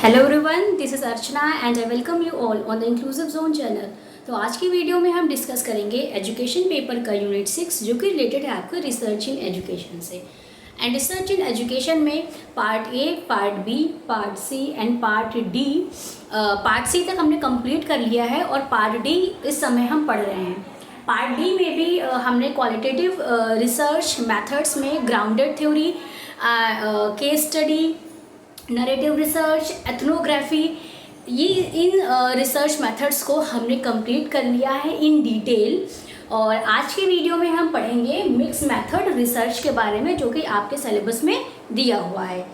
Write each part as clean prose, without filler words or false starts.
Hello everyone, this is Archana and I welcome you all on the inclusive zone channel. तो आज की video में हम discuss करेंगे एजुकेशन पेपर का यूनिट 6 जो कि रिलेटेड है आपका रिसर्च इन एजुकेशन से। एंड रिसर्च इन एजुकेशन में part A, part B, part C and part D. Part C तक हमने कंप्लीट कर लिया है और पार्ट डी इस समय हम पढ़ रहे हैं। पार्ट डी में भी हमने क्वालिटेटिव रिसर्च मेथड्स में grounded theory, case study, narrative research, ethnography, ये इन रिसर्च मेथड्स को हमने कंप्लीट कर लिया है इन डिटेल। और आज की वीडियो में हम पढ़ेंगे मिक्स मेथड रिसर्च के बारे में, जो कि आपके सिलेबस में दिया हुआ है।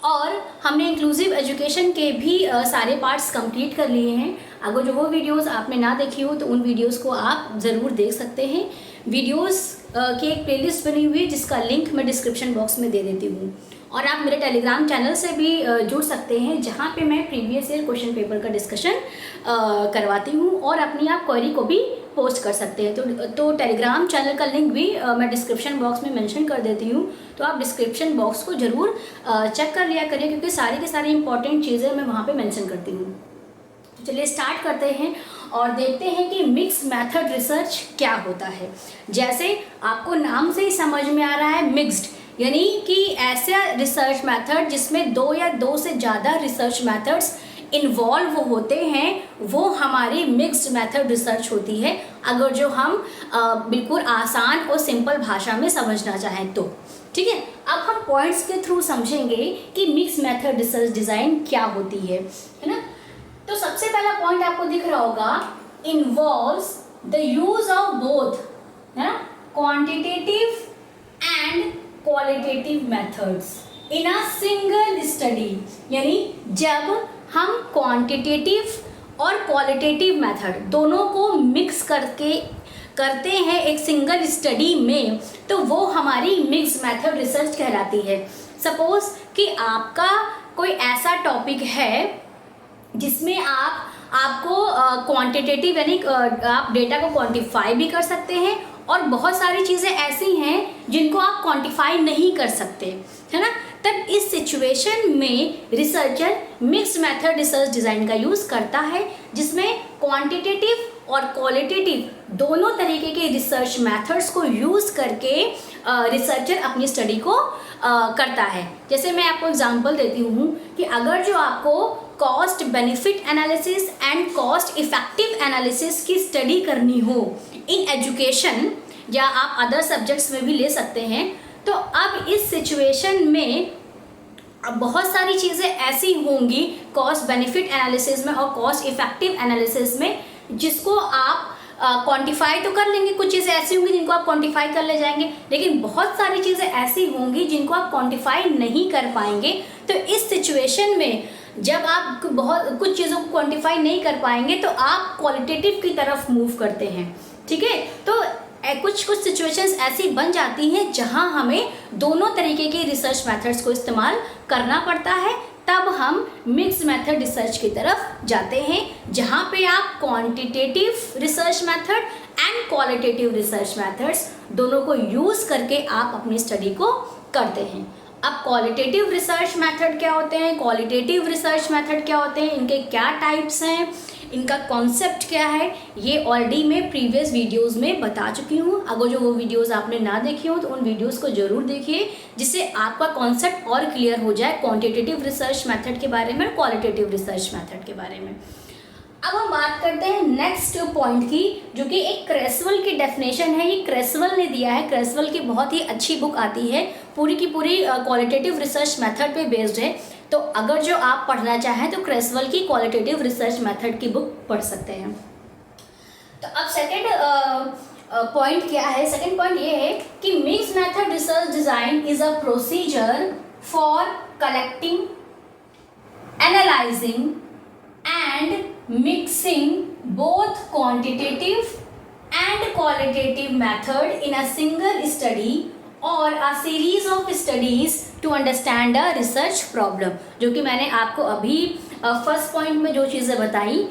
और हमने इंक्लूसिव एजुकेशन के भी सारे पार्ट्स कंप्लीट कर लिए हैं। अगर जो वो वीडियोस आपने ना देखी हो तो उन वीडियोस को आप ज़रूर देख सकते हैं। वीडियोस की एक प्लेलिस्ट बनी हुई है जिसका लिंक मैं डिस्क्रिप्शन बॉक्स में दे देती हूँ। और आप मेरे टेलीग्राम चैनल से भी जुड़ सकते हैं, जहाँ पे मैं प्रीवियस ईयर क्वेश्चन पेपर का डिस्कशन करवाती हूँ और अपनी आप क्वेरी को भी पोस्ट कर सकते हैं। तो टेलीग्राम चैनल का लिंक भी मैं डिस्क्रिप्शन बॉक्स में मेंशन कर देती हूँ। तो आप डिस्क्रिप्शन बॉक्स को ज़रूर चेक कर लिया करिए, क्योंकि सारी की सारी इंपॉर्टेंट चीज़ें मैं वहाँ पे मेंशन करती हूँ। तो चलिए स्टार्ट करते हैं और देखते हैं कि मिक्स मेथड रिसर्च क्या होता है। जैसे आपको नाम से ही समझ में आ रहा है, मिक्स्ड, यानी कि ऐसा रिसर्च मेथड जिसमें दो या दो से ज़्यादा रिसर्च मेथड्स इन्वॉल्व होते हैं, वो हमारी मिक्स्ड मेथड रिसर्च होती है। अगर जो हम बिल्कुल आसान और सिंपल भाषा में समझना चाहें तो ठीक है। अब हम पॉइंट्स के थ्रू समझेंगे कि मिक्स मेथड रिसर्च डिज़ाइन क्या होती है ना। तो सबसे पहला पॉइंट आपको दिख रहा होगा, involves the use of both, है ना, quantitative and qualitative methods in a single study. यानी जब हम क्वांटिटेटिव और क्वालिटेटिव मेथड दोनों को मिक्स करते हैं एक सिंगल स्टडी में, तो वो हमारी मिक्स मेथड रिसर्च कहलाती है। सपोज कि आपका कोई ऐसा टॉपिक है जिसमें आपको क्वांटिटेटिव यानी आप डेटा को क्वांटिफाई भी कर सकते हैं, और बहुत सारी चीज़ें ऐसी हैं जिनको आप क्वांटिफाई नहीं कर सकते, है ना। तब इस सिचुएशन में researcher mix method research design का यूज़ करता है, जिसमें क्वांटिटेटिव और क्वालिटेटिव दोनों तरीके के रिसर्च मेथड्स को यूज़ करके रिसर्चर अपनी स्टडी को करता है। जैसे मैं आपको एग्जांपल देती हूँ कि अगर जो आपको cost benefit analysis and cost effective analysis की स्टडी करनी हो इन एजुकेशन, या आप अदर सब्जेक्ट्स में भी ले सकते हैं, तो अब इस सिचुएशन में अब बहुत सारी चीज़ें ऐसी होंगी कॉस्ट बेनिफिट एनालिसिस में और कॉस्ट इफेक्टिव एनालिसिस में, जिसको आप क्वांटिफाई तो कर लेंगे। कुछ चीज़ें ऐसी होंगी जिनको आप क्वांटिफाई कर ले जाएंगे, लेकिन बहुत सारी चीज़ें ऐसी होंगी जिनको आप क्वांटिफाई नहीं कर पाएंगे। तो इस सिचुएशन में जब आप बहुत कुछ चीज़ों को क्वांटिफाई नहीं कर पाएंगे, तो आप क्वालिटेटिव की तरफ मूव करते हैं, ठीक है। तो कुछ सिचुएशंस ऐसी बन जाती हैं जहां हमें दोनों तरीके के रिसर्च मेथड्स को इस्तेमाल करना पड़ता है। तब हम मिक्स मेथड रिसर्च की तरफ जाते हैं, जहां पे आप quantitative research method and qualitative research methods दोनों को यूज़ करके आप अपनी स्टडी को करते हैं। अब क्वालिटेटिव रिसर्च मेथड क्या होते हैं, क्वालिटेटिव रिसर्च मेथड क्या होते हैं, इनके क्या टाइप्स हैं, इनका कॉन्सेप्ट क्या है, ये ऑलरेडी मैं प्रीवियस वीडियोस में बता चुकी हूँ। अगर जो वो वीडियोस आपने ना देखी हो तो उन वीडियोस को ज़रूर देखिए, जिससे आपका कॉन्सेप्ट और क्लियर हो जाए क्वांटिटेटिव रिसर्च मेथड के बारे में, क्वालिटेटिव रिसर्च मेथड के बारे में। अब हम बात करते हैं नेक्स्ट पॉइंट की, जो कि एक क्रेसवेल की डेफिनेशन है। ये क्रेसवेल ने दिया है। क्रेसवेल की बहुत ही अच्छी बुक आती है, पूरी की पूरी क्वालिटेटिव रिसर्च मेथड पे बेस्ड है। तो अगर जो आप पढ़ना चाहें तो क्रेसवेल की क्वालिटेटिव रिसर्च मेथड की बुक पढ़ सकते हैं। तो अब सेकेंड पॉइंट क्या है, सेकेंड पॉइंट ये है कि mix method research design is a procedure for collecting, analysing and mixing both quantitative and qualitative method in a single study or a series of studies to understand a research problem। जो कि मैंने आपको अभी first point में जो चीज़ें बताई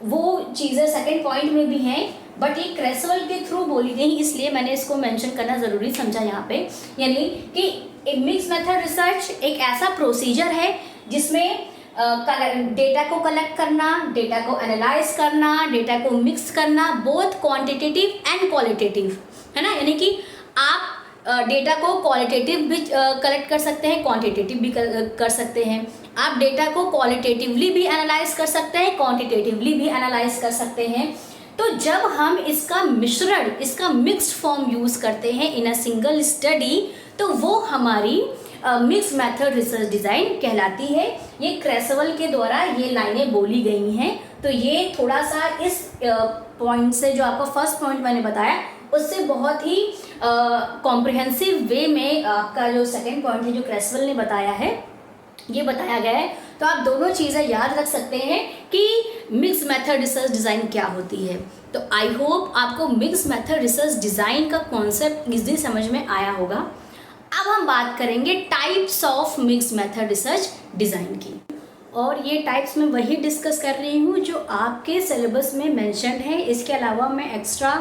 वो चीज़ें सेकंड पॉइंट में भी हैं, बट ये क्रेसवेल के थ्रू बोली गई, इसलिए मैंने इसको मेंशन करना ज़रूरी समझा यहाँ पे। यानी कि मिक्स मेथड रिसर्च एक ऐसा प्रोसीजर है जिसमें डेटा को कलेक्ट करना, डेटा को एनालाइज करना, डेटा को मिक्स करना, बोथ क्वांटिटेटिव एंड क्वालिटेटिव, है ना। यानी कि आप डेटा को क्वालिटेटिव भी कलेक्ट कर सकते हैं, क्वांटिटेटिव भी कर सकते हैं। आप डेटा को क्वालिटेटिवली भी एनालाइज कर सकते हैं, क्वांटिटेटिवली भी एनालाइज कर सकते हैं। तो जब हम इसका मिश्रण, इसका मिक्स्ड फॉर्म यूज़ करते हैं इन अ सिंगल स्टडी, तो वो हमारी मिक्स मेथड रिसर्च डिज़ाइन कहलाती है। ये क्रेसवेल के द्वारा ये लाइनें बोली गई हैं। तो ये थोड़ा सा इस पॉइंट से, जो आपका फर्स्ट पॉइंट मैंने बताया, उससे बहुत ही कॉम्प्रिहेंसिव वे में आपका जो सेकेंड पॉइंट है, जो क्रेसवेल ने बताया है, ये बताया गया है। तो आप दोनों चीज़ें याद रख सकते हैं कि मिक्स मेथड रिसर्च डिज़ाइन क्या होती है। तो आई होप आपको मिक्स मेथड रिसर्च डिज़ाइन का कॉन्सेप्ट इजीली समझ में आया होगा। अब हम बात करेंगे types of mix method research design की, और ये टाइप्स मैं वही डिस्कस कर रही हूँ जो आपके सिलेबस में मेंशन्ड है। इसके अलावा मैं एक्स्ट्रा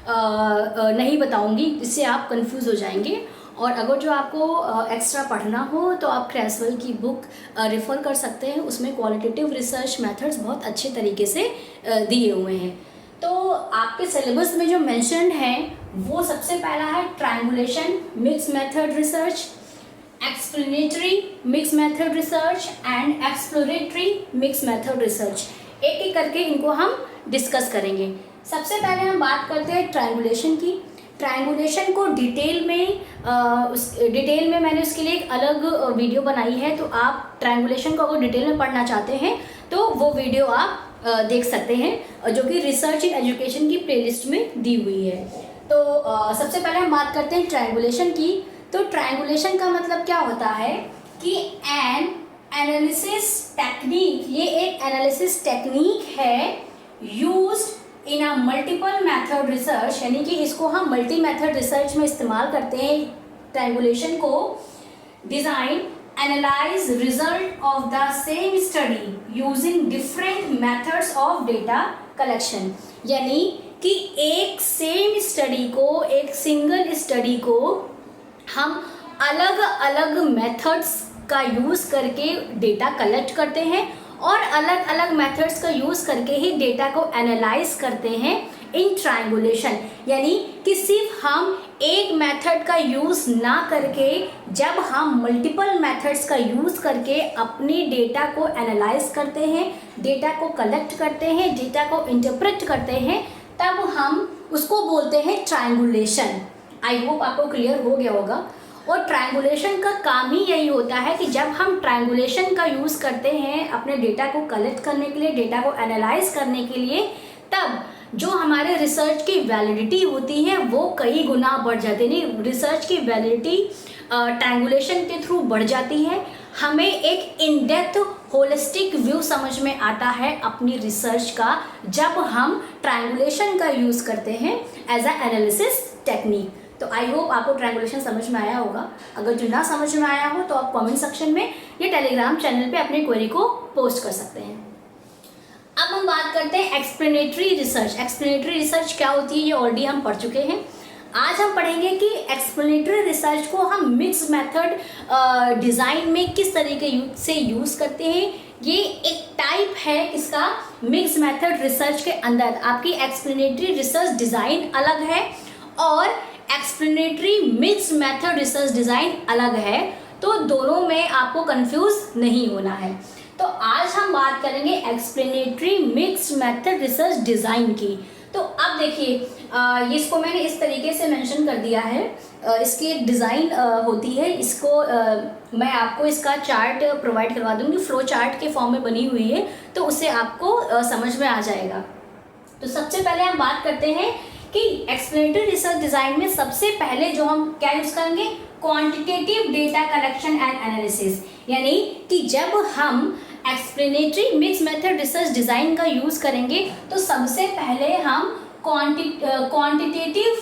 नहीं बताऊंगी, इससे आप कंफ्यूज हो जाएंगे। और अगर जो आपको एक्स्ट्रा पढ़ना हो तो आप क्रेसवेल की बुक रेफ़र कर सकते हैं, उसमें क्वालिटेटिव रिसर्च मेथड्स बहुत अच्छे तरीके से दिए हुए हैं। तो आपके सिलेबस में जो मेंशन्ड है वो सबसे पहला है triangulation mix method research, explanatory mix method research and exploratory mix method research. एक एक करके इनको हम डिस्कस करेंगे। सबसे पहले हम बात करते हैं ट्रायंगुलेशन की। ट्रायंगुलेशन को डिटेल में मैंने उसके लिए एक अलग वीडियो बनाई है। तो आप ट्रायंगुलेशन को अगर डिटेल में पढ़ना चाहते हैं तो वो वीडियो आप देख सकते हैं, जो कि रिसर्च इन एजुकेशन की प्लेलिस्ट में दी हुई है। तो सबसे पहले हम बात करते हैं ट्रायंगुलेशन की। तो ट्रायंगुलेशन का मतलब क्या होता है कि एन एनालिसिस टेक्निक, ये एक एनालिसिस टेक्निक है used in a multiple method research, यानी कि इसको हम मल्टी मेथड रिसर्च में इस्तेमाल करते हैं ट्रायंगुलेशन को। Design analyse result of the same study using different methods of data collection, यानी कि एक सेम स्टडी को, एक सिंगल स्टडी को हम अलग अलग मेथड्स का यूज़ करके डेटा कलेक्ट करते हैं और अलग अलग मेथड्स का यूज़ करके ही डेटा को एनालाइज करते हैं इन ट्रायंगुलेशन। यानी कि सिर्फ हम एक मेथड का यूज़ ना करके, जब हम मल्टीपल मेथड्स का यूज़ करके अपने डेटा को एनालाइज करते हैं, डेटा को कलेक्ट करते हैं, डेटा को इंटरप्रेट करते हैं, तब हम उसको बोलते हैं ट्रायंगुलेशन। आई होप आपको क्लियर हो गया होगा। और ट्रायंगुलेशन का काम ही यही होता है कि जब हम ट्रायंगुलेशन का यूज़ करते हैं अपने डेटा को कलेक्ट करने के लिए, डेटा को एनालाइज करने के लिए, तब जो हमारे रिसर्च की वैलिडिटी होती है वो कई गुना बढ़ जाती है। रिसर्च की वैलिडिटी ट्रायंगुलेशन के थ्रू बढ़ जाती है। हमें एक इन डेप्थ होलिस्टिक व्यू समझ में आता है अपनी रिसर्च का, जब हम ट्रायंगुलेशन का यूज़ करते हैं एज अ एनालिसिस टेक्निक। तो आई होप आपको ट्रायंगुलेशन समझ में आया होगा। अगर जो ना समझ में आया हो तो आप कमेंट सेक्शन में या टेलीग्राम चैनल पे अपनी क्वेरी को पोस्ट कर सकते हैं। अब हम बात करते हैं एक्सप्लेनेटरी रिसर्च। एक्सप्लेनेटरी रिसर्च क्या होती है ये ऑलरेडी हम पढ़ चुके हैं। आज हम पढ़ेंगे कि एक्सप्लेनेटरी रिसर्च को हम मिक्स मेथड डिज़ाइन में किस तरीके से यूज़ करते हैं। ये एक टाइप है इसका मिक्स मेथड रिसर्च के अंदर। आपकी एक्सप्लेनेटरी रिसर्च डिज़ाइन अलग है और explanatory mix method research design अलग है, तो दोनों में आपको कंफ्यूज नहीं होना है। तो आज हम बात करेंगे explanatory mix method research design की। तो अब देखिए, इसको मैंने इस तरीके से मेंशन कर दिया है। इसकी एक डिज़ाइन होती है, इसको मैं आपको इसका चार्ट प्रोवाइड करवा दूंगी, फ्लो चार्ट के फॉर्म में बनी हुई है, तो उससे आपको समझ में आ जाएगा। तो सबसे पहले हम बात करते हैं कि एक्सप्लेनेटरी रिसर्च डिज़ाइन में सबसे पहले जो हम क्या यूज़ करेंगे, quantitative data collection and analysis. यानी कि जब हम explanatory mix method research design का यूज़ करेंगे तो सबसे पहले हम क्वांटिटेटिव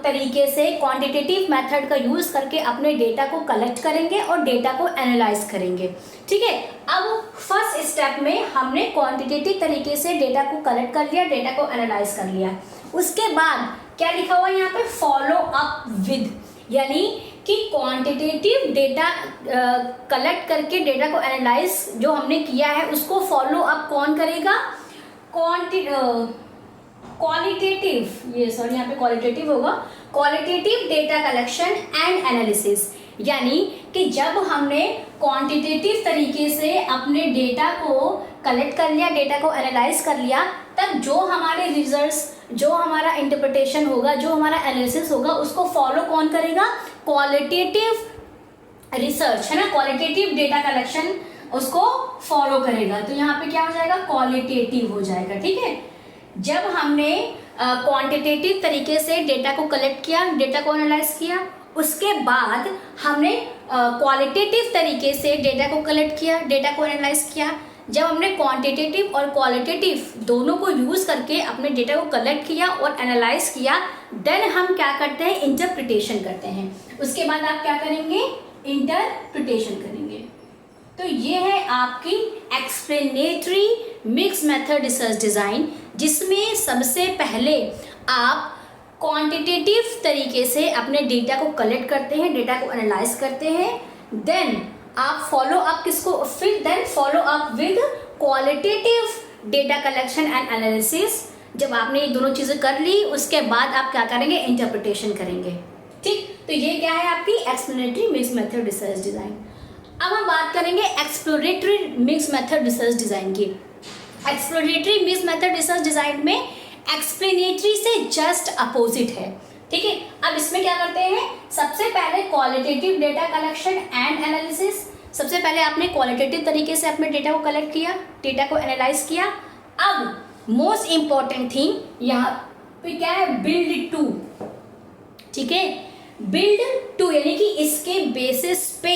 तरीके से, क्वांटिटेटिव मेथड का यूज़ करके अपने डेटा को कलेक्ट करेंगे और डेटा को एनालाइज करेंगे। ठीक है, अब फर्स्ट स्टेप में हमने क्वांटिटेटिव तरीके से डेटा को कलेक्ट कर लिया, डेटा को एनालाइज कर लिया। उसके बाद क्या लिखा हुआ है यहाँ पे, फॉलो अप विद, यानी कि क्वांटिटेटिव डेटा कलेक्ट करके डेटा को एनालाइज जो हमने किया है उसको फॉलो अप कौन करेगा, क्वालिटेटिव, ये सॉरी यहाँ पे क्वालिटेटिव होगा, qualitative data collection and analysis. यानी कि जब हमने क्वांटिटेटिव तरीके से अपने डेटा को कलेक्ट कर लिया, डेटा को एनालाइज कर लिया, तब जो हमारे रिजल्ट्स, जो हमारा इंटरप्रिटेशन होगा, जो हमारा एनालिसिस होगा, उसको फॉलो कौन करेगा, क्वालिटेटिव रिसर्च, है ना, क्वालिटेटिव डेटा कलेक्शन उसको फॉलो करेगा। तो यहाँ पे क्या हो जाएगा, क्वालिटेटिव हो जाएगा। ठीक है, जब हमने क्वांटिटेटिव तरीके से डेटा को कलेक्ट किया, डेटा को एनालाइज किया, उसके बाद हमने क्वालिटेटिव तरीके से डेटा को कलेक्ट किया, डेटा को एनालाइज किया। जब हमने क्वांटिटेटिव और क्वालिटेटिव दोनों को यूज़ करके अपने डेटा को कलेक्ट किया और एनालाइज किया, देन हम क्या करते हैं, इंटरप्रिटेशन करते हैं। उसके बाद आप क्या करेंगे, इंटरप्रिटेशन करेंगे। तो ये है आपकी explanatory mix method research design, जिसमें सबसे पहले आप क्वांटिटेटिव तरीके से अपने डेटा को कलेक्ट करते हैं, डेटा को एनालाइज करते हैं, देन आप फॉलो अप किसको, फिर then follow up with qualitative data collection and analysis. जब आपने ये दोनों चीज़ें कर ली, उसके बाद आप क्या करेंगे, इंटरप्रिटेशन करेंगे। ठीक, तो ये क्या है आपकी explanatory mix method research design. अब हम बात करेंगे exploratory mix method research design की। Exploratory mix method research design में एक्सप्लेनेटरी से जस्ट अपोजिट है। ठीक है, अब इसमें क्या करते हैं, सबसे पहले qualitative data collection and analysis. सबसे पहले आपने क्वालिटेटिव तरीके से अपने डेटा को कलेक्ट किया, डेटा को एनालाइज किया। अब मोस्ट इंपॉर्टेंट थिंग यहाँ पे क्या है, बिल्ड टू। ठीक है, बिल्ड टू यानी कि इसके बेसिस पे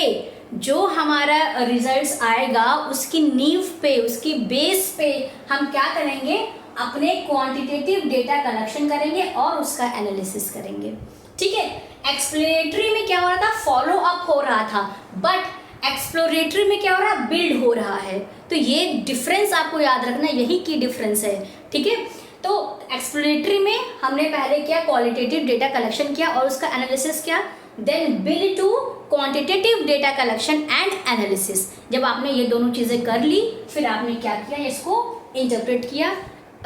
जो हमारा रिजल्ट्स आएगा, उसकी नींव पे, उसकी बेस पे हम क्या करेंगे, अपने क्वांटिटेटिव डेटा कलेक्शन करेंगे और उसका एनालिसिस करेंगे। ठीक है, एक्सप्लेनेटरी में क्या हो रहा था, फॉलो अप हो रहा था, बट एक्सप्लोरेटरी में क्या हो रहा है, बिल्ड हो रहा है। तो ये डिफरेंस आपको याद रखना, यही की डिफरेंस है। ठीक है, तो एक्सप्लेनेटरी में हमने पहले क्या, क्वालिटेटिव डेटा कलेक्शन किया और उसका एनालिसिस किया, then build to quantitative data collection and analysis. जब आपने ये दोनों चीज़ें कर ली, फिर आपने क्या किया, इसको इंटरप्रेट किया,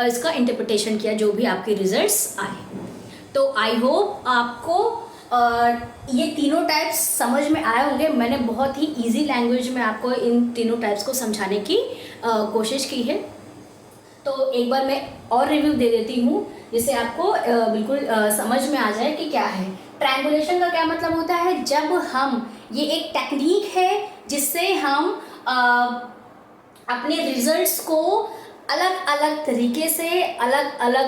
इसका इंटरप्रिटेशन किया, जो भी आपके रिजल्ट्स आए। तो आई होप आपको ये तीनों टाइप्स समझ में आए होंगे। मैंने बहुत ही इजी लैंग्वेज में आपको इन तीनों टाइप्स को समझाने की कोशिश की है। तो एक बार मैं और रिव्यू दे देती हूँ, जिससे आपको बिल्कुल समझ में आ जाए कि क्या है। ट्रायंगुलेशन का क्या मतलब होता है, जब हम, ये एक टेक्निक है जिससे हम अपने रिजल्ट्स को अलग अलग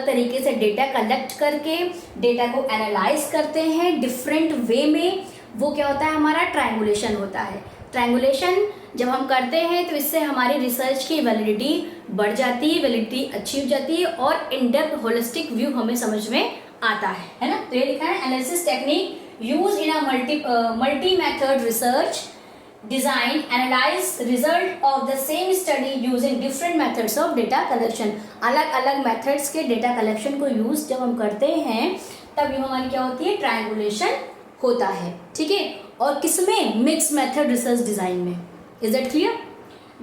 तरीके से डेटा कलेक्ट करके डेटा को एनालाइज करते हैं डिफरेंट वे में। वो क्या होता है, हमारा ट्रायंगुलेशन होता है। ट्रायंगुलेशन जब हम करते हैं तो इससे हमारी रिसर्च की वैलिडिटी बढ़ जाती है, वैलिडिटी अच्छी हो जाती है और इन डेप्थ होलिस्टिक व्यू हमें समझ में आता है ना। तो ये लिखा है, analysis technique use in a multi method research design analyze result of the same study using different methods of data collection। अलग अलग methods के data collection को use जब हम करते हैं, तब ये हमारी क्या होती है, ट्रायंगुलेशन होता है। ठीक है, और किसमें, मिक्स मेथड रिसर्च डिज़ाइन में। Is that clear?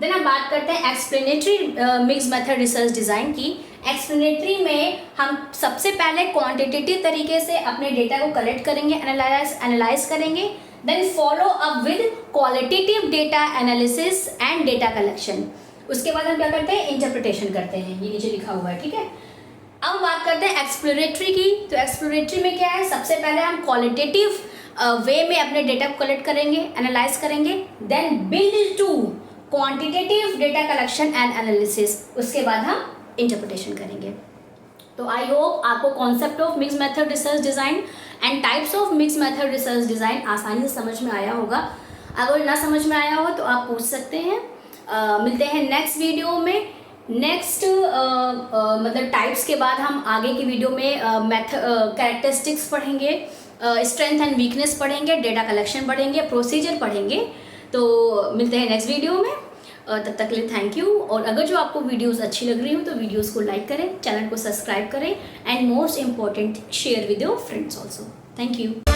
देन हम बात करते हैं explanatory mix method research design की। एक्सप्लेनेटरी में हम सबसे पहले क्वांटिटेटिव तरीके से अपने डेटा को कलेक्ट करेंगे, एनालाइज करेंगे, then follow up with qualitative data analysis and data collection. उसके बाद हम क्या करते हैं, इंटरप्रिटेशन करते हैं, ये नीचे लिखा हुआ है। ठीक है, अब बात करते हैं एक्सप्लोरेटरी की। तो एक्सप्लोरेटरी में क्या है, सबसे पहले हम क्वालिटेटिव वे में अपने डेटा को कलेक्ट करेंगे, एनालाइज करेंगे, then build to quantitative data collection and analysis. उसके बाद हम इंटरप्रिटेशन करेंगे। तो आई होप आपको concept of mix method research design and types of mix method research design आसानी से समझ में आया होगा। अगर ना समझ में आया हो तो आप पूछ सकते हैं। मिलते हैं नेक्स्ट वीडियो में। नेक्स्ट मतलब टाइप्स के बाद हम आगे की वीडियो में कैरेक्टरिस्टिक्स पढ़ेंगे, स्ट्रेंथ एंड वीकनेस पढ़ेंगे, डेटा कलेक्शन पढ़ेंगे, प्रोसीजर पढ़ेंगे। तो मिलते हैं नेक्स्ट वीडियो में। तब तक के लिए थैंक यू। और अगर जो आपको वीडियोस अच्छी लग रही हो तो वीडियोस को लाइक करें, चैनल को सब्सक्राइब करें and most important share with your friends also. Thank you.